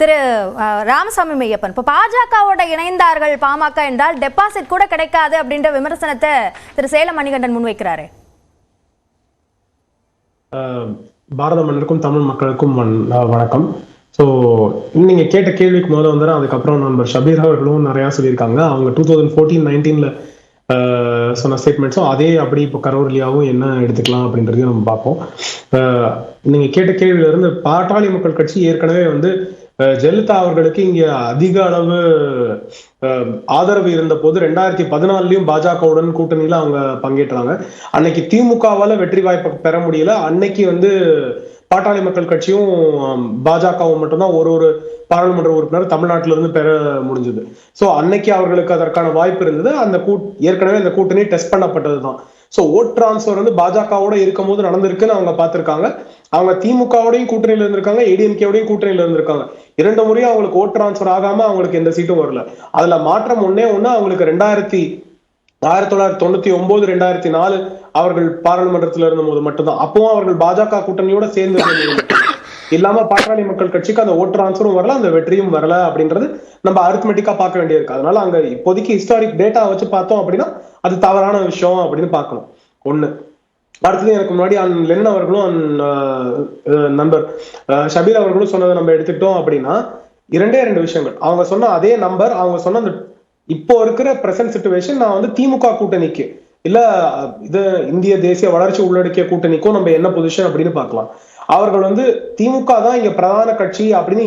திரு ராமசாமி மெய்யப்பன், இப்போ பாஜகவோட இணைந்தார்கள் பாமக என்றால் டெபாசிட் கூட கிடைக்காது அப்படின்ற விமர்சனத்தை திரு சேலம் மணிகண்டன் முன்வைக்கிறாரு. பாரத மன்னருக்கும் தமிழ் மக்களுக்கும் வணக்கம். ஸோ நீங்க கேட்ட கேள்விக்கு முதல்ல வந்துடும். அதுக்கப்புறம் நண்பர் ஷபீர் அவர்களும் நிறையா சொல்லியிருக்காங்க. அவங்க 2014-19 சொன்ன ஸ்டேட்மெண்ட்ஸும் அதே அப்படி இப்போ கரோர்லியாவும் என்ன எடுத்துக்கலாம் அப்படின்றதையும் நம்ம பார்ப்போம். நீங்க கேட்ட கேள்வியில இருந்து பாட்டாளி மக்கள் கட்சி ஏற்கனவே வந்து ஜெயலலிதா அவர்களுக்கு இங்க அதிக அளவு ஆதரவு இருந்த போது 2014 பாஜகவுடன் கூட்டணியில அவங்க பங்கேற்றாங்க. அன்னைக்கு திமுகவால வெற்றி வாய்ப்பை பெற முடியல. அன்னைக்கு வந்து பாட்டாளி மக்கள் கட்சியும் பாஜகவும் மட்டும்தான் ஒரு பாராளுமன்ற உறுப்பினர் தமிழ்நாட்டில இருந்து பெற முடிஞ்சது. சோ அன்னைக்கு அவர்களுக்கு அதற்கான வாய்ப்பு இருந்தது. அந்த ஏற்கனவே அந்த கூட்டணி டெஸ்ட் பண்ணப்பட்டதுதான். சோ ஓட் டிரான்ஸ்பர் வந்து பாஜகவோட இருக்கும் போது நடந்திருக்குன்னு அவங்க பார்த்திருக்காங்க. அவங்க திமுகவோடையும் கூட்டணியில இருந்திருக்காங்க, ஏடிஎம்கேவோடையும் கூட்டணியில இருந்திருக்காங்க. 2 முறையும் அவங்களுக்கு ஓட் டிரான்ஸ்பர் ஆகாம அவங்களுக்கு எந்த சீட்டும் வரல. அதுல மாற்றம் ஒண்ணு அவங்களுக்கு 1999 2004 அவர்கள் பாராளுமன்றத்தில் இருந்த போது மட்டும்தான். அப்பவும் அவர்கள் பாஜக கூட்டணியோட சேர்ந்து இல்லாம பாட்டாளி மக்கள் கட்சிக்கு அந்த ஓட் டிரான்ஸ்பரும் வரல, அந்த வெற்றியும் வரல அப்படின்றது நம்ம அரித்மெட்டிக்கா பார்க்க வேண்டியிருக்கு. அதனால அங்க இப்போதைக்கு ஹிஸ்டாரிக் டேட்டா வச்சு பார்த்தோம் அப்படின்னா அது தவறான விஷயம் அப்படின்னு பார்க்கணும். ஒண்ணு. அடுத்தது எனக்கு முன்னாடி லெனின் அவர்களும் நண்பர் ஷபீர் அவர்களும் சொன்னதை நம்ம எடுத்துக்கிட்டோம் அப்படின்னா 2 விஷயங்கள். அவங்க சொன்ன அதே நம்பர், அவங்க சொன்ன அந்த இப்போ இருக்கிற பிரசன்ட் சிச்சுவேஷன், நான் வந்து திமுக கூட்டணிக்கு இல்ல இது இந்திய தேசிய வளர்ச்சி உள்ளடக்கிய கூட்டணிக்கும் நம்ம என்ன பொசிஷன் அப்படின்னு பார்க்கலாம். அவர்கள் வந்து திமுக தான் இங்க பிரதான கட்சி அப்படின்னு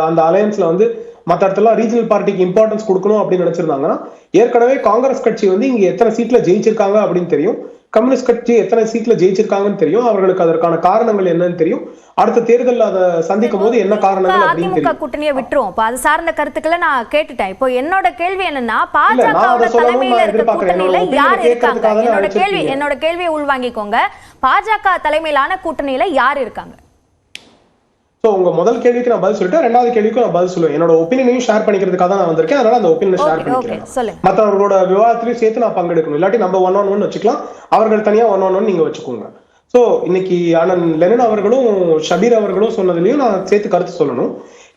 அந்த அலையன்ஸ்ல வந்து மற்ற இடத்துல ரீஜனல் பார்ட்டிக்கு இம்பார்ட்டன்ஸ் கொடுக்கணும் அப்படின்னு நினைச்சிருந்தாங்கன்னா, ஏற்கனவே காங்கிரஸ் கட்சி வந்து இங்க எத்தனை சீட்ல ஜெயிச்சிருக்காங்க அப்படின்னு தெரியும், கம்யூனிஸ்ட் கட்சி எத்தனை சீட்ல ஜெயிச்சிருக்காங்கன்னு தெரியும், அவர்களுக்கு அதற்கான காரணங்கள் என்னன்னு தெரியும், அடுத்த தேர்தல் அதை சந்திக்கும் போது என்ன காரணங்கள் அப்படின்னு தெரியும். கூட்டணியை விட்டுரும். அது சார்ந்த கருத்துக்களை நான் கேட்டுட்டேன். இப்போ என்னோட கேள்வி என்னன்னா, பாஜக தலைமையில இருக்க கூட்டணியில யார் இருக்காங்க? என்னோட கேள்வியை உள்வாங்கிக்கோங்க. பாஜக தலைமையிலான கூட்டணியில யார் இருக்காங்க? சோ உங்க முதல் கேள்விக்கு நான் பதில் சொல்லிட்டேன், 2வது கேள்விக்கு நான் பதில் சொல்லுவேன். என்னோட ஒப்பீனியனையும் ஷேர் பண்ணிக்கிறதுக்காக தான் நான் வந்திருக்கேன். அதனால அந்த ஒப்பீனியன் ஷேர் பண்ணிக்கிறேன். மற்றவர்களோட விவாதத்திலையும் சேர்த்து நான் பங்கெடுக்கணும். இல்லாட்டி நம்ம 1-on-1 வச்சுக்கலாம், அவர்கள் தனியா 1-on-1 நீங்க வச்சுக்கோங்க. சோ இன்னைக்கு அண்ணன் லெனின் அவர்களும் ஷபீர் அவர்களும் சொன்னதுலயும் நான் சேர்த்து கருத்து சொல்லணும்.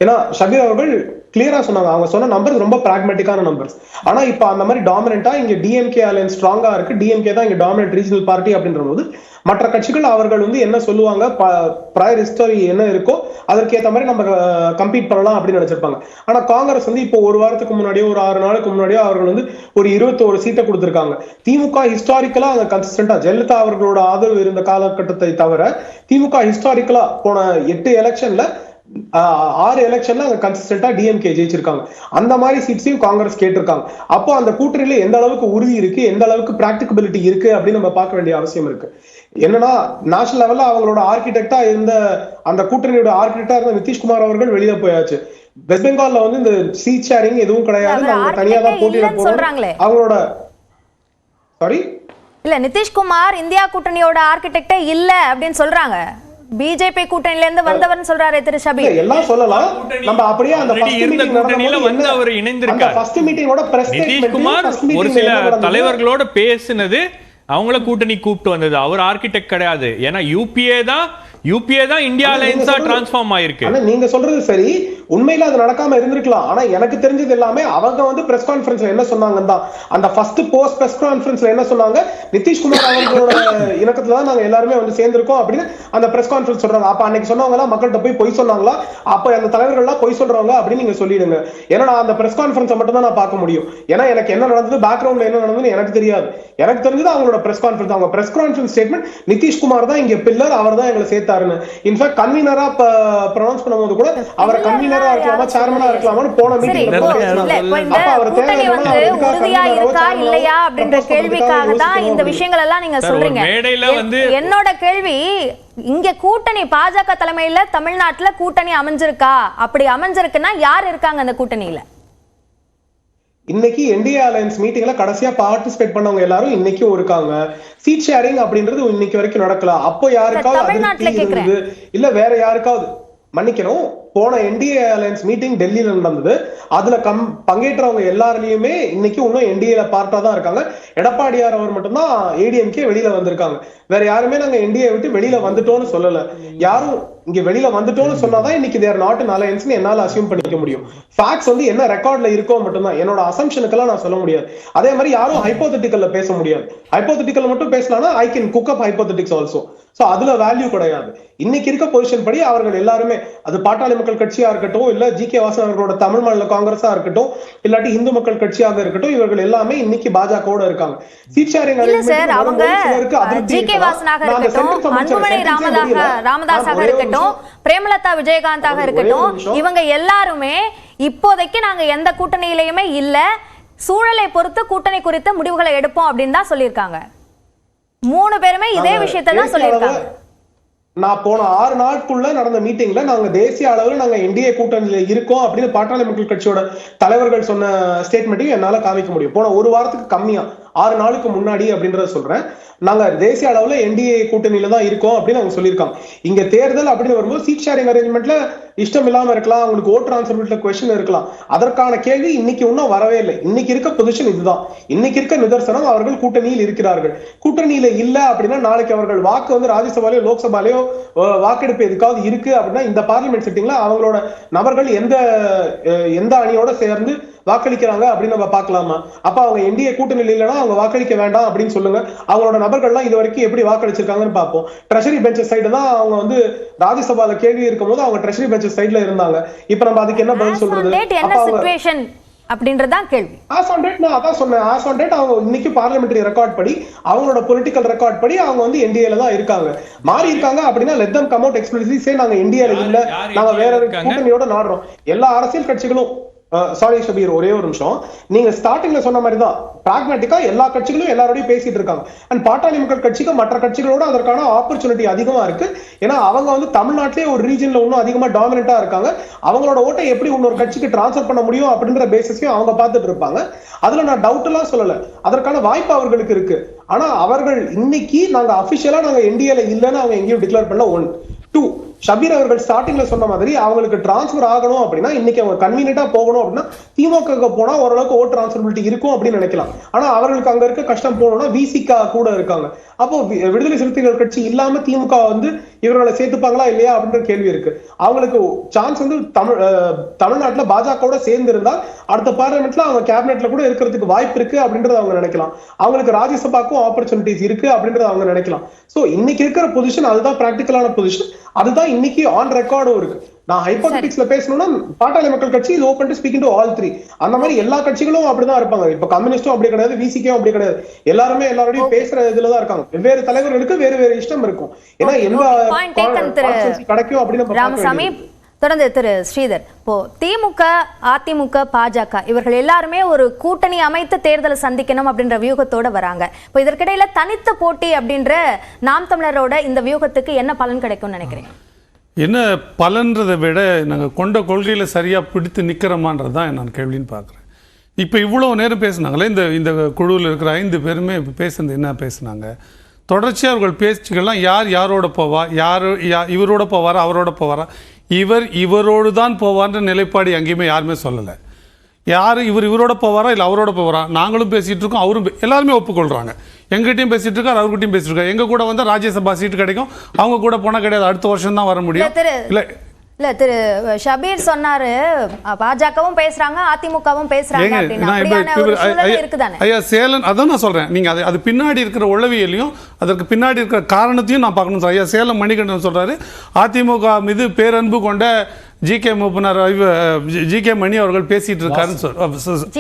ஏன்னா ஷபீர் அவர்கள் கிளியரா சொன்னாங்க. அவங்க சொன்ன நம்பர்ஸ் ரொம்ப பிராக்மெட்டிக்கான நம்பர்ஸ். ஆனா இப்ப அந்த மாதிரி டாமினண்டா இங்க டிஎம்கே அலையன்ஸ் ஸ்ட்ராங்கா இருக்கு, டிஎம்கே தான் இங்க டாமினன்ட் ரீஜனல் பார்ட்டி அப்படின்ற போது மற்ற கட்சிகள் அவர்கள் வந்து என்ன சொல்லுவாங்க, ப்ரையர் ஹிஸ்டரி என்ன இருக்கோ அதற்கேற்ற மாதிரி நம்ம கம்பீட் பண்ணலாம் அப்படின்னு நினைச்சிருப்பாங்க. ஆனா காங்கிரஸ் வந்து இப்போ ஒரு வாரத்துக்கு முன்னாடியோ ஒரு 6 நாளுக்கு முன்னாடியோ அவர்கள் வந்து ஒரு 21 சீட்டை கொடுத்திருக்காங்க. திமுக ஹிஸ்டாரிக்கலா அங்க கன்சிஸ்டன்டா ஜெயலலிதா அவர்களோட ஆதரவு இருந்த காலகட்டத்தை தவிர திமுக ஹிஸ்டாரிக்கலா போன 8 எலெக்ஷன்ல 6 எலெக்ஷன்ல அங்க கன்சிஸ்டன்டா டிஎம்கே ஜெயிச்சிருக்காங்க. அந்த மாதிரி சீட்ஸையும் காங்கிரஸ் கேட்டிருக்காங்க. அப்போ அந்த கூட்டணியில எந்த அளவுக்கு உறுதி இருக்கு, எந்த அளவுக்கு பிராக்டிகபிலிட்டி இருக்கு அப்படின்னு நம்ம பார்க்க வேண்டிய அவசியம் இருக்கு. என்னன்னா நேஷனல் லெவல்ல அவங்களோட ஆர்கிடெக்டா இருந்த அந்த கூட்டணியோட ஆர்கிடெக்டா இருந்த நிதிஷ்குமார் அவர்கள் வெளியே போயாச்சு. வெஸ்ட் பெங்கால்ல வந்து இந்த சீட் ஷேரிங் எதுவும் கிடையாது, அவங்க தனியா தான் போட்டியிட போறாங்க. அவங்களோட சாரி இல்ல, நிதிஷ்குமார் இந்தியா கூட்டணியோட ஆர்கிடெக்டே இல்ல அப்படின்னு சொல்றாங்க. பிஜேபி கூட்டணியில இருந்து வந்தவர்னு சொல்றாரு திரு ஷபீர். எல்லாம் சொல்லலாம். நம்ம அப்படியே அந்த கூட்டணியில வந்து அவர் இணைந்திருக்கார். ஃபர்ஸ்ட் மீட்டிங்கோட பிரஸ் நிதிஷ்குமார் ஒரு சில தலைவர்களோட பேசினது அவங்கள கூட்டணி கூப்பிட்டு வந்தது. அவர் ஆர்கிடெக்ட் கிடையாது. ஏன்னா யூபிஏ தான் இந்தியா அலையன்ஸா டிரான்ஸ்ஃபார்ம் ஆயிருக்கு. நீங்க சொல்றது சரி, உண்மையில அது நடக்காம இருந்திருக்கலாம். ஆனா எனக்கு தெரிஞ்சது எல்லாமே அவங்க வந்து பிரஸ் கான்ஃபரன்ஸ்ல என்ன சொன்னாங்க தான், அந்த ஃபர்ஸ்ட் போஸ்ட் பிரஸ் கான்ஃபரன்ஸ்ல என்ன சொன்னாங்க, நிதிஷ்குமார் அவர்களோட இணக்கத்துல தான் நாங்க எல்லாருமே வந்து சேர்ந்திருக்கோம் அப்படின்னு அந்த பிரஸ் கான்ஃபரன்ஸ் சொல்றாங்க. அப்ப அன்னைக்கு சொன்னவங்க எல்லாம் மக்கள்கிட்ட போய் பொய் சொன்னாங்களா? அப்ப அந்த தலைவர்கள் எல்லாம் பொய் சொல்றவங்க அப்படின்னு நீங்க சொல்லிடுங்க. ஏன்னா நான் அந்த பிரஸ் கான்ஃபரன்ஸை மட்டும் தான் நான் பார்க்க முடியும். ஏன்னா எனக்கு என்ன நடந்தது, பேக்ரவுண்ட்ல என்ன நடந்ததுன்னு எனக்கு தெரியாது. எனக்கு தெரிஞ்சது அவங்களோட பிரஸ் கான்ஃபரன்ஸ், அவங்க பிரஸ் கான்ஃபரன்ஸ் ஸ்டேட்மெண்ட் நிதிஷ்குமார் தான் இங்க பில்லர், அவர் தான் எங்களை சேர்த்தாருன்னு. இன்ஃபேக்ட் கன்வீனரா ப்ரொனவுன்ஸ் பண்ணும்போது கூட அவரை கன்வீனரா இருக்கலாமா சேர்மனா இருக்கலாமான்னு போன மீட்டிங்ல உறுதியா இருக்கா இல்லையா அப்படின்ற கேள்விக்காக தான் இந்த விஷயங்கள் எல்லாம் நீங்க சொல்றீங்க. என்னோட கேள்வி, இங்க கூட்டணி பாஜக தலைமையில தமிழ்நாட்டுல கூட்டணி அமைஞ்சிருக்கா? அப்படி அமைஞ்சிருக்குன்னா யார் இருக்காங்க அந்த கூட்டணியில? இன்னைக்கு என்டிஏ அலையன்ஸ் மீட்டிங்ல கடைசியா பார்ட்டிசிபேட் பண்ணவங்க எல்லாரும் இன்னைக்கும் இருக்காங்க. சீட் ஷேரிங் அப்படின்றது இன்னைக்கு வரைக்கும் நடக்கல. அப்போ யாருக்காவது இல்ல வேற யாருக்காவது மன்னிக்கணும், போன என்டிஏ அலையன்ஸ் மீட்டிங் டெல்லியில நடந்தது. அதுல பங்கேற்றவங்க எல்லாருலயுமே இன்னைக்கு இன்னும் என்டிஏல பார்ட்டா தான் இருக்காங்க. எடப்பாடியார் அவர் மட்டும்தான் ஏடிஎம்கே வெளியில வந்திருக்காங்க. வேற யாருமே நாங்க என்டிஏ விட்டு வெளியில வந்துட்டோம்னு சொல்லல. யாரும் இங்க வெளியில வந்துட்டோம்னு சொன்னாதான் இன்னைக்கு தேர் நாட் இன் அலையன்ஸ் என்னால அசியூம் பண்ணிக்க முடியும். ஃபேக்ட்ஸ் வந்து என்ன ரெக்கார்ட்ல இருக்கோ மட்டும்தான். என்னோட அசம்ஷனுக்கெல்லாம் நான் சொல்ல முடியாது. அதே மாதிரி யாரும் ஹைப்போதெட்டிக்கல்ல பேச முடியாது. ஹைப்போதெட்டிக்கல் மட்டும் பேசினா I can cook up hypothetics also. So அதுல வேல்யூ கிடையாது. இன்னைக்கு இருக்க பொசிஷன் படி அவர்கள் எல்லாருமே, அது பாட்டாளி மக்கள் கட்சியா இருக்கட்டும், இல்ல ஜி.கே. வாசன் அவர்களோட தமிழ் மாநில காங்கிரஸா இருக்கட்டும், இல்லாட்டி இந்து மக்கள் கட்சியாக இருக்கட்டும், இவர்கள் எல்லாமே இன்னைக்கு பாஜகவோட இருக்காங்க. சீட் ஷேரிங் ராமதாஸாக இருக்கட்டும், பிரேமலதா விஜயகாந்தாக இருக்கட்டும், இவங்க எல்லாருமே இப்போதைக்கு நாங்க எந்த கூட்டணியிலையுமே இல்ல, சூழலை பொறுத்து கூட்டணி குறித்த முடிவுகளை எடுப்போம் அப்படின்னு தான் சொல்லியிருக்காங்க. 3 பேருமே இதே விஷயத்தை தான் சொல்லியிருக்காங்க. நான் போன 6 நாட்குள்ள நடந்த மீட்டிங்ல நாங்க தேசிய அளவில் நாங்க என்டிஏ கூட்டணியில இருக்கோம் அப்படின்னு பாட்டாளி மக்கள் கட்சியோட தலைவர்கள் சொன்ன ஸ்டேட்மெண்ட்டையும் என்னால காமிக்க முடியும். போன 1 வாரத்துக்கு கம்மியா 6 நாளுக்கு முன்னாடி அப்படின்றத சொல்றேன். நாங்க தேசிய அளவுல என்டிஏ கூட்டணியில தான் இருக்கோம் அப்படின்னு அவங்க சொல்லியிருக்காங்க. இங்க தேர்தல் அப்படின்னு வரும்போது சீட் ஷேரிங் அரேஞ்ச்மெண்ட்ல இஷ்டம் இல்லாம இருக்கலாம், அவங்களுக்கு ஓட் டிரான்ஸ்ஃபர்ல கொஸ்டின் இருக்கலாம். அதற்கான கேள்வி இன்னைக்கு இன்னும் வரவே இல்லை. இன்னைக்கு இருக்க பொசிஷன் இதுதான். இன்னைக்கு இருக்க நிதர்சனம் அவர்கள் கூட்டணியில் இருக்கிறார்கள். கூட்டணியில இல்ல அப்படின்னா நாளைக்கு அவர்கள் வாக்கு வந்து ராஜ்யசபாலையோ லோக்சபாலையோ வாக்கெடுப்பு எதுக்காவது இருக்கு அப்படின்னா இந்த பார்லிமெண்ட் சிட்டிங்ல அவங்களோட நபர்கள் எந்த அணியோட சேர்ந்து வாக்களிக்கிறாங்க அப்படின்னு நம்ம பார்க்கலாமா? அப்ப அவங்க என்டிஏ கூட்டணியில் இல்லைன்னா அவங்க வாக்களிக்க வேண்டாம் அப்படின்னு சொல்லுங்க. அவங்களோட நபர்கள்லாம் இது வரைக்கும் எப்படி வாக்களிச்சிருக்காங்கன்னு பார்ப்போம். ட்ரெஷரி பெஞ்சஸ் சைடு தான் அவங்க வந்து ராஜ்யசபால கேள்வி இருக்கும் போது அவங்க ட்ரெஷரி பெஞ்சஸ் சைடுல இருந்தாங்க. இப்ப நம்ம அதுக்கு என்ன பதில் சொல்றது அப்படின்றதான் கேள்வி. ஆஸ் ஆன் டேட் நான் அதான் சொன்னேன். ஆஸ் ஆன் டேட் அவங்க இன்னைக்கு பார்லிமெண்டரி ரெக்கார்ட் படி, அவங்களோட பொலிட்டிக்கல் ரெக்கார்ட் படி அவங்க வந்து என்டிஏல தான் இருக்காங்க. மாறி இருக்காங்க அப்படின்னா let them come out explicitly say நாங்க என்டிஏல இல்ல, நாங்க வேற கூட்டணியோட நாடுறோம். எல்லா அரசியல் கட்சிகளும் சாரி ஷபீர், ஒரே ஒரு நிமிஷம். நீங்க ஸ்டார்டிங்ல சொன்ன மாதிரி தான் பிராக்மேட்டிக்கா எல்லா கட்சிகளும் எல்லாரோடையும் பேசிட்டு இருக்காங்க. அண்ட் பாட்டாளி மக்கள் கட்சிக்கு மற்ற கட்சிகளோட அதற்கான ஆப்பர்ச்சுனிட்டி அதிகமா இருக்கு. ஏன்னா அவங்க வந்து தமிழ்நாட்டிலே ஒரு ரீஜன்ல இன்னும் அதிகமா டாமினண்டா இருக்காங்க. அவங்களோட ஓட்டை எப்படி இன்னொரு கட்சிக்கு டிரான்ஸ்ஃபர் பண்ண முடியும் அப்படின்ற பேசிஸையும் அவங்க பார்த்துட்டு இருப்பாங்க. அதுல நான் டவுட் எல்லாம் சொல்லல, அதற்கான வாய்ப்பு அவர்களுக்கு இருக்கு. ஆனா அவர்கள் இன்னைக்கு நாங்க அபிஷியலா நாங்க என்டிஏல இல்லைன்னு அவங்க எங்கேயும் டிக்ளேர் பண்ணல. 1 2 ஷபீர் அவர்கள் ஸ்டார்டிங்ல சொன்ன மாதிரி அவங்களுக்கு டிரான்ஸ்பர் ஆகணும் அப்படின்னா இன்னைக்கு அவங்க கன்வீனியன்ட்டா போகணும் அப்படின்னா திமுக போனா ஓரளவுக்கு ஓட் டிரான்ஸ்பர்பிலிட்டி இருக்கும் அப்படின்னு நினைக்கலாம். ஆனா அவர்களுக்கு அங்க இருக்க கஷ்டம் போகணும்னா விசிகா கூட இருக்காங்க. அப்போ விடுதலை சிறுத்தைகள் கட்சி இல்லாம திமுக வந்து இவர்களை சேர்த்துப்பாங்களா இல்லையா அப்படின்ற கேள்வி இருக்கு. அவங்களுக்கு சான்ஸ் வந்து தமிழ்நாட்டுல பாஜகவோட சேர்ந்து இருந்தால் அடுத்த பார்லிமெண்ட்ல அவங்க கேபினெட்ல கூட இருக்கிறதுக்கு வாய்ப்பு இருக்கு அப்படின்றத அவங்க நினைக்கலாம். அவங்களுக்கு ராஜ்யசபாக்கும் ஆப்பர்ச்சுனிட்டிஸ் இருக்கு அப்படின்றத அவங்க நினைக்கலாம். சோ இன்னைக்கு இருக்கிற பொசிஷன் அதுதான் பிராக்டிகலான பொசிஷன். அதுதான் இன்னைக்கு ஆன் ரெக்கார்டும் இருக்கு. நான் ஹைப்போதெட்டிக்ஸ்ல பேசணும்னா பாட்டாளி மக்கள் கட்சி இது open to speaking to all 3. அந்த மாதிரி எல்லா கட்சிகளும் அப்படிதான் இருப்பாங்க. இப்ப கம்யூனிஸ்டும் அப்படி கிடையாது, விசிகேவும் அப்படி கிடையாது. எல்லாருமே எல்லாரோடையும் பேசுற இதுலதான் இருக்காங்க. வெவ்வேறு தலைவர்களுக்கு வேறு வேறு இஷ்டம் இருக்கும். ஏன்னா கிடைக்கும் அப்படின்னு. தொடர்ந்து திரு ஸ்ரீதர், இப்போ திமுக, அதிமுக, பாஜக இவர்கள் எல்லாருமே ஒரு கூட்டணி அமைத்து தேர்தலை சந்திக்கணும் அப்படின்ற வியூகத்தோட வராங்க. இப்போ இதற்கிடையில தனித்த போட்டி அப்படின்ற நாம் தமிழரோட இந்த வியூகத்துக்கு என்ன பலன் கிடைக்கும்னு நினைக்கிறேன்? என்ன பலன்றதை விட நாங்கள் கொண்ட கொள்கையில் சரியாக பிடித்து நிற்கிறோமான்றது தான் நான் கேள்வின்னு பார்க்குறேன். இப்போ இவ்வளோ நேரம் பேசுனாங்களே, இந்த குழுவில் இருக்கிற 5 பேருமே பேசுனது என்ன பேசுனாங்க? தொடர்ச்சியாக அவர்கள் பேச்சுக்கள்லாம் யாரோட போவா, இவரோட போவாரா அவரோட போவாரா, இவரோடு தான் போவார்ன்ற நிலைப்பாடு எங்கேயுமே யாருமே சொல்லலை. இவரோட போவாரா இல்லை அவரோட போவாரா, நாங்களும் பேசிகிட்டு இருக்கோம், அவரும் எல்லாருமே ஒப்புக்கொள்கிறாங்க. எங்கிட்டையும் பேசிட்டு இருக்காரு, அவர்கிட்டையும் பேசிட்டு இருக்காரு. எங்க கூட வந்து ராஜ்யசபா சீட்டு கிடைக்கும், அவங்க கூட போனா கிடையாது, அடுத்த வருஷம் தான் வர முடியும். இல்ல திரு ஷபீர் சொன்னாரு பாஜகவும் பேசுறாங்க அதிமுகவும் பேசுறாங்க அப்படின்னா ஐயா சேலன் அதான் நான் சொல்றேன். நீங்க அது பின்னாடி இருக்கிற உளவியலையும் அதற்கு பின்னாடி இருக்கிற காரணத்தையும் நான் பார்க்கணும். ஐயா சேலம் மணிகண்டன் சொல்றாரு அதிமுக மீது பேரன்பு கொண்ட ஜி.கே. மூப்பனார் ஜி.கே. மணி அவர்கள் பேசிட்டு இருக்காருன்னு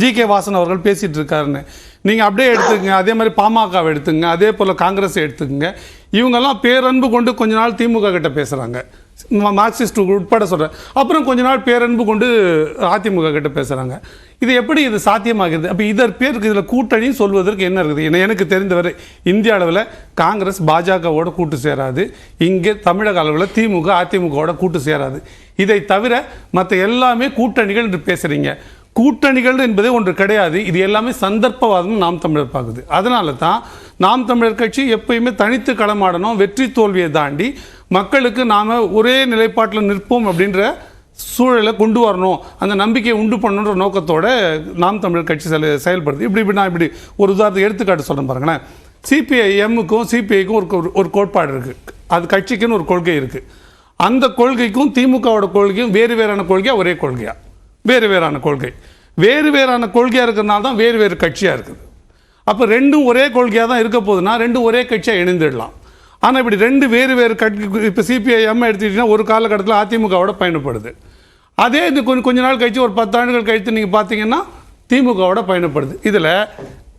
ஜி.கே. வாசன் அவர்கள் பேசிட்டு இருக்காருன்னு நீங்க அப்படியே எடுத்துக்கங்க. அதே மாதிரி பாமகவை எடுத்துக்கங்க, அதே போல காங்கிரஸ் எடுத்துக்கங்க. இவங்கெல்லாம் பேரன்பு கொண்டு கொஞ்ச நாள் திமுக கிட்ட பேசுறாங்க, மார்க்சிஸ்ட் உட்பட சொல்கிறேன். அப்புறம் கொஞ்ச நாள் பேரன்பு கொண்டு அதிமுக கிட்ட பேசுகிறாங்க. இது எப்படி இது சாத்தியமாகிறது? அப்போ இதற்கு பேருக்கு இதில் கூட்டணி சொல்வதற்கு என்ன இருக்குது? எனக்கு தெரிந்தவரை இந்திய அளவில் காங்கிரஸ் பாஜகவோட கூட்டு சேராது, இங்கே தமிழக அளவில் திமுக அதிமுகவோட கூட்டு சேராது. இதை தவிர மற்ற எல்லாமே கூட்டணிகள் என்று பேசுகிறீங்க. கூட்டணிகள் என்பதே ஒன்று கிடையாது. இது எல்லாமே சந்தர்ப்பவாதம் நாம் தமிழர் பார்க்குது. அதனால தான் நாம் தமிழர் கட்சி எப்பயுமே தனித்து களமாடணும், வெற்றி தோல்வியை தாண்டி மக்களுக்கு நாம ஒரே நிலைப்பாட்டில் நிற்போம் அப்படின்ற சூழலை கொண்டு வரணும், அந்த நம்பிக்கையை உண்டு பண்ணணுன்ற நோக்கத்தோட நாம் தமிழர் கட்சி செயல்படுது. இப்படி நான் இப்படி ஒரு உதாரணத்துக்கு எடுத்துக்காட்டு சொல்றேன் பாருங்களேன். சிபிஐஎம்முக்கும் சிபிஐக்கும் ஒரு கோட்பாடு இருக்கு, அது கட்சிக்குன்னு ஒரு கொள்கை இருக்கு. அந்த கொள்கைக்கும் திமுகவோட கொள்கையும் வேறு வேறான கொள்கையா ஒரே கொள்கையா? வேறு வேறான கொள்கை. வேறு வேறான கொள்கையா இருக்கிறதுனால தான் வேறு வேறு கட்சியா இருக்குது. அப்போ ரெண்டும் ஒரே கொள்கையாக தான் இருக்க போகுதுன்னா ரெண்டும் ஒரே கட்சியாக இணைந்துடலாம். ஆனால் இப்படி ரெண்டு வேறு வேறு கட்சி, இப்போ சிபிஐஎம் எடுத்துக்கிட்டிங்கன்னா ஒரு காலகட்டத்தில் அதிமுகவோட பயணப்படுது. அதே இது கொஞ்ச நாள் கழிச்சு ஒரு 10 ஆண்டுகள் கழித்து நீங்கள் பார்த்தீங்கன்னா திமுகவோட பயணப்படுது. இதில்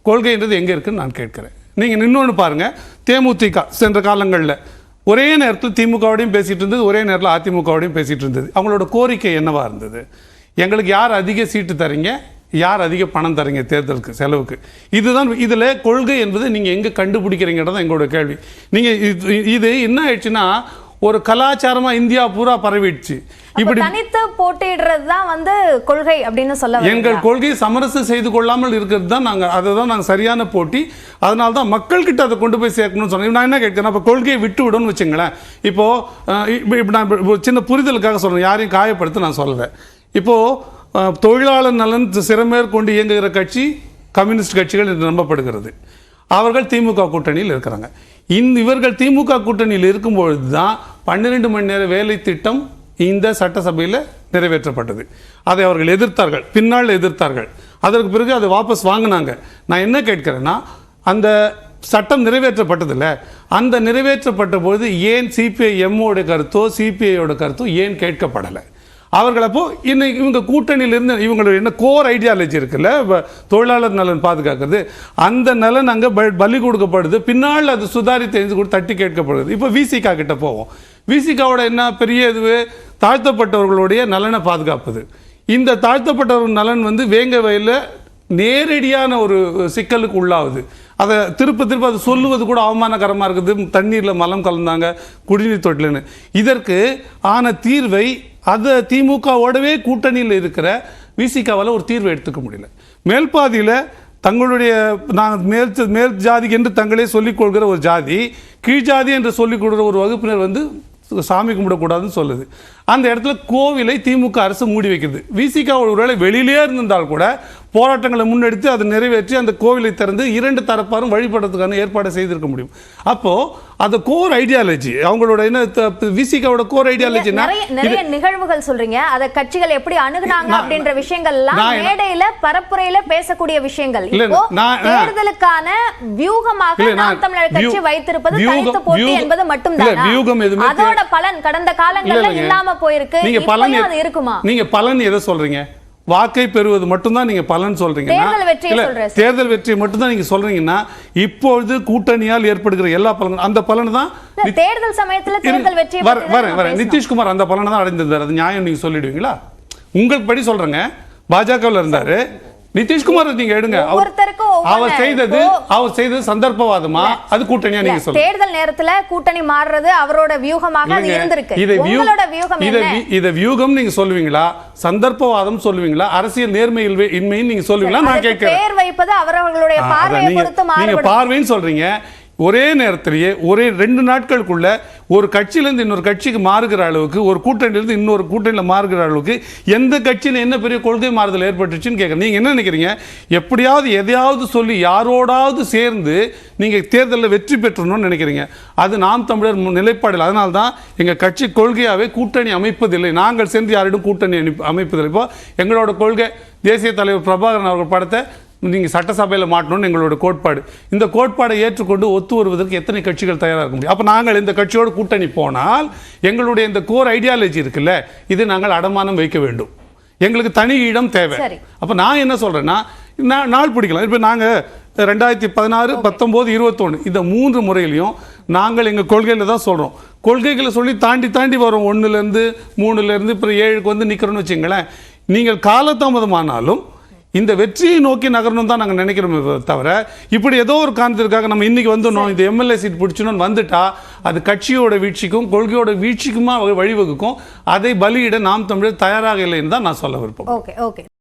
கொள்கைன்றது எங்கே இருக்குன்னு நான் கேட்குறேன். நீங்கள் இன்னொன்று பாருங்கள், தேமுதிக சென்ற காலங்களில் ஒரே நேரத்தில் திமுகவோடையும் பேசிகிட்டு இருந்தது, ஒரே நேரத்தில் அதிமுகவோடையும் பேசிகிட்டு இருந்தது. அவங்களோட கோரிக்கை என்னவாக இருந்தது? எங்களுக்கு யார் அதிக சீட்டு தரீங்க, யார் அதிக பணம் தரீங்க தேர்தலுக்கு செலவுக்கு. இதுதான் இதில் கொள்கை என்பது நீங்கள் எங்கே கண்டுபிடிக்கிறீங்கன்றது எங்களோட கேள்வி. நீங்கள் இது என்ன ஆயிடுச்சுன்னா ஒரு கலாச்சாரமாக இந்தியா பூரா பரவிடுச்சு. இப்படி தனித்து போட்டிடுறது தான் வந்து கொள்கை அப்படின்னு சொல்ல எங்கள் கொள்கை சமரசம் செய்து கொள்ளாமல் இருக்கிறது தான் அதை தான் நாங்கள் சரியான போட்டி. அதனால தான் மக்கள்கிட்ட அதை கொண்டு போய் சேர்க்கணும்னு சொன்னேன். நான் என்ன கேட்கிறேன், இப்போ கொள்கையை விட்டு விடணும்னு வச்சுங்களேன். இப்போ நான் சின்ன புரிதலுக்காக சொல்கிறேன், யாரையும் காயப்படுத்த நான் சொல்கிறேன். இப்போது தொழிலாளர் நலன் சிறமேற்கொண்டு இயங்குகிற கட்சி கம்யூனிஸ்ட் கட்சிகள் என்று நம்பப்படுகிறது. அவர்கள் திமுக கூட்டணியில் இருக்கிறாங்க. இவர்கள் திமுக கூட்டணியில் இருக்கும்பொழுது தான் 12 மணி நேர வேலை திட்டம் இந்த சட்டசபையில் நிறைவேற்றப்பட்டது. அதை அவர்கள் எதிர்த்தார்கள், பின்னால் எதிர்த்தார்கள். அதற்கு பிறகு அதை வாபஸ் வாங்கினாங்க. நான் என்ன கேட்கிறேன்னா, அந்த சட்டம் நிறைவேற்றப்பட்டதில்லை, அந்த நிறைவேற்றப்பட்ட பொழுது ஏன் சிபிஐஎம்மோட கருத்தோ சிபிஐயோட கருத்தோ ஏன் கேட்கப்படலை? அவர்கள் அப்போ இன்னைக்கு இவங்க கூட்டணியில் இருந்து இவங்களோட என்ன கோர் ஐடியாலஜி இருக்குல்ல, தொழிலாளர் நலன் பாதுகாக்கிறது, அந்த நலன் அங்கே பலி கொடுக்கப்படுது. பின்னால் அது சுதாரி தெரிஞ்சு கூட தட்டி கேட்கப்படுது. இப்போ விசிகா கிட்ட போவோம். விசிகாவோட என்ன பெரிய இதுவே தாழ்த்தப்பட்டவர்களுடைய நலனை பாதுகாப்பது. இந்த தாழ்த்தப்பட்டவர்கள் நலன் வந்து வேங்க வயலில் நேரடியான ஒரு சிக்கலுக்கு உள்ளாகுது. அதை திருப்ப அதை சொல்லுவது கூட அவமானகரமாக இருக்குது. தண்ணீரில் மலம் கலந்தாங்க, குடிநீர் தொட்டில்னு. இதற்கு ஆன தீர்வை அதை திமுகவோடவே கூட்டணியில் இருக்கிற விசிகாவால் ஒரு தீர்வை எடுத்துக்க முடியல. மேல்பாதியில் தங்களுடைய மேல் ஜாதி என்று தங்களே சொல்லிக் கொள்கிற ஒரு ஜாதி, கீழ் ஜாதி என்று சொல்லிக் கொள்கிற ஒரு வகுப்பினர் வந்து சாமி கும்பிடக்கூடாதுன்னு சொல்லுது. அந்த இடத்துல கோவிலை திமுக அரசு மூடி வைக்கிறது. விசிகா ஒருவேளை வெளியிலே இருந்திருந்தால் கூட போராட்டங்களை முன்னெடுத்து அதை நிறைவேற்றி அந்த கோவிலை திறந்து 2 தரப்பாரும் வழிபடுறதுக்கான ஏற்பாடு செய்திருக்க முடியும். அப்போ அந்த கோர் ஐடியாலஜி அவங்களோட என்ன, விசிகாவோட கோர் ஐடியாலஜி நிறைய நிகழ்வுகள் சொல்றீங்க. அத கட்சிகள் எப்படி அணுகுனாங்க அப்படின்ற விஷயங்கள் எல்லாம் மேடையில பரப்புரையில பேசக்கூடிய விஷயங்கள். தேர்தலுக்கான வியூகமாக நாம் தமிழர் கட்சி வைத்திருப்பது தனித்து போட்டி என்பது மட்டும்தான். அதோட பலன் கடந்த காலங்களில் இல்லாம போயிருக்கு. நீங்க பலன் எதை சொல்றீங்க? வாக்கை பெறுவது மட்டும்தான் நீங்க பலன் சொல்றீங்க. தேர்தல் வெற்றி மட்டும்தான் நீங்க சொல்றீங்கன்னா இப்பொழுது கூட்டணியால் ஏற்படுகிற எல்லா பலனும் அந்த பலன் தான். தேர்தல் சமயத்துல தேர்தல் வெற்றி வர நிதிஷ்குமார் அந்த பலனை தான் அடைந்திருந்தார். அது நியாயம் நீங்க சொல்லிடுவீங்களா? உங்களுக்கு படி சொல்றேங்க, பாஜகவில் இருந்தாரு நிதிஷ்குமார், நீங்க எடுங்க. அவர் செய்தது சந்தர்ப்பவாதமா, அது கூட்டணியா? நீங்க சொல்லுங்க. தேர்தல் நேரத்துல கூட்டணி மாறுறது அவரோட வியூகமாக அது இருந்திருக்கு. இத வியூகம் நீங்க சொல்லுவீங்களா, சந்தர்ப்பவாதம் சொல்லுவீங்களா, அரசியல் நேர்மையில் இன்மைன்னு நீங்க சொல்லுவீங்களா? நான் கேட்கிறேன். பேர் வைப்பது அவர்களுடைய பார்வையை பொறுத்து மாறுபடும். நீங்க பார்வைன்னு சொல்றீங்க. ஒரே நேரத்திலேயே ஒரே 2 நாட்களுக்குள்ள ஒரு கட்சியிலிருந்து இன்னொரு கட்சிக்கு மாறுகிற அளவுக்கு, ஒரு கூட்டணியிலிருந்து இன்னொரு கூட்டணியில் மாறுகிற அளவுக்கு எந்த கட்சியில் என்ன பெரிய கொள்கை மாறுதல் ஏற்பட்டுச்சுன்னு கேட்குறேன். நீங்கள் என்ன நினைக்கிறீங்க? எப்படியாவது எதையாவது சொல்லி யாரோடாவது சேர்ந்து நீங்கள் தேர்தலில் வெற்றி பெற்றணும்னு நினைக்கிறீங்க. அது நாம் தமிழர் நிலைப்பாடில். அதனால தான் எங்கள் கட்சி கொள்கையாகவே கூட்டணி அமைப்பதில்லை. நாங்கள் சென்று யாரிடம் கூட்டணி அமைப்பதில்லை. இப்போ எங்களோட கொள்கை தேசிய தலைவர் பிரபாகரன் அவர்கள் படத்தை நீங்கள் சட்டசபையில் மாட்டணும்னு எங்களோட கோட்பாடு. இந்த கோட்பாடை ஏற்றுக்கொண்டு ஒத்து வருவதற்கு எத்தனை கட்சிகள் தயாராக இருக்க முடியும்? அப்போ நாங்கள் இந்த கட்சியோடு கூட்டணி போனால் எங்களுடைய இந்த கோர் ஐடியாலஜி இருக்குல்ல, இது நாங்கள் அடமானம் வைக்க வேண்டும். எங்களுக்கு தனி இடம் தேவை. அப்போ நான் என்ன சொல்கிறேன்னா, நாள் பிடிக்கலாம். இப்போ நாங்கள் 2016, 19, 21 இந்த 3 முறையிலையும் நாங்கள் எங்கள் கொள்கையில் தான் சொல்கிறோம். கொள்கைகளை சொல்லி தாண்டி வரோம். 1லேருந்து 3லேருந்து இப்போ 7க்கு வந்து நிற்கிறோன்னு வச்சுங்களேன். நீங்கள் காலதாமதமானாலும் இந்த வெற்றியை நோக்கி நகரணும் தான் நாங்கள் நினைக்கிறோமே தவிர, இப்படி ஏதோ ஒரு காரணத்திற்காக நம்ம இன்னைக்கு வந்துடணும், இந்த எம்எல்ஏ சீட் பிடிச்சணும்னு வந்துட்டா அது கட்சியோட வீழ்ச்சிக்கும் கொள்கையோட வீழ்ச்சிக்குமா வழிவகுக்கும். அதை பலியிட நாம் தமிழர் தயாராக இல்லைன்னு தான் நான் சொல்ல விருப்பம். ஓகே.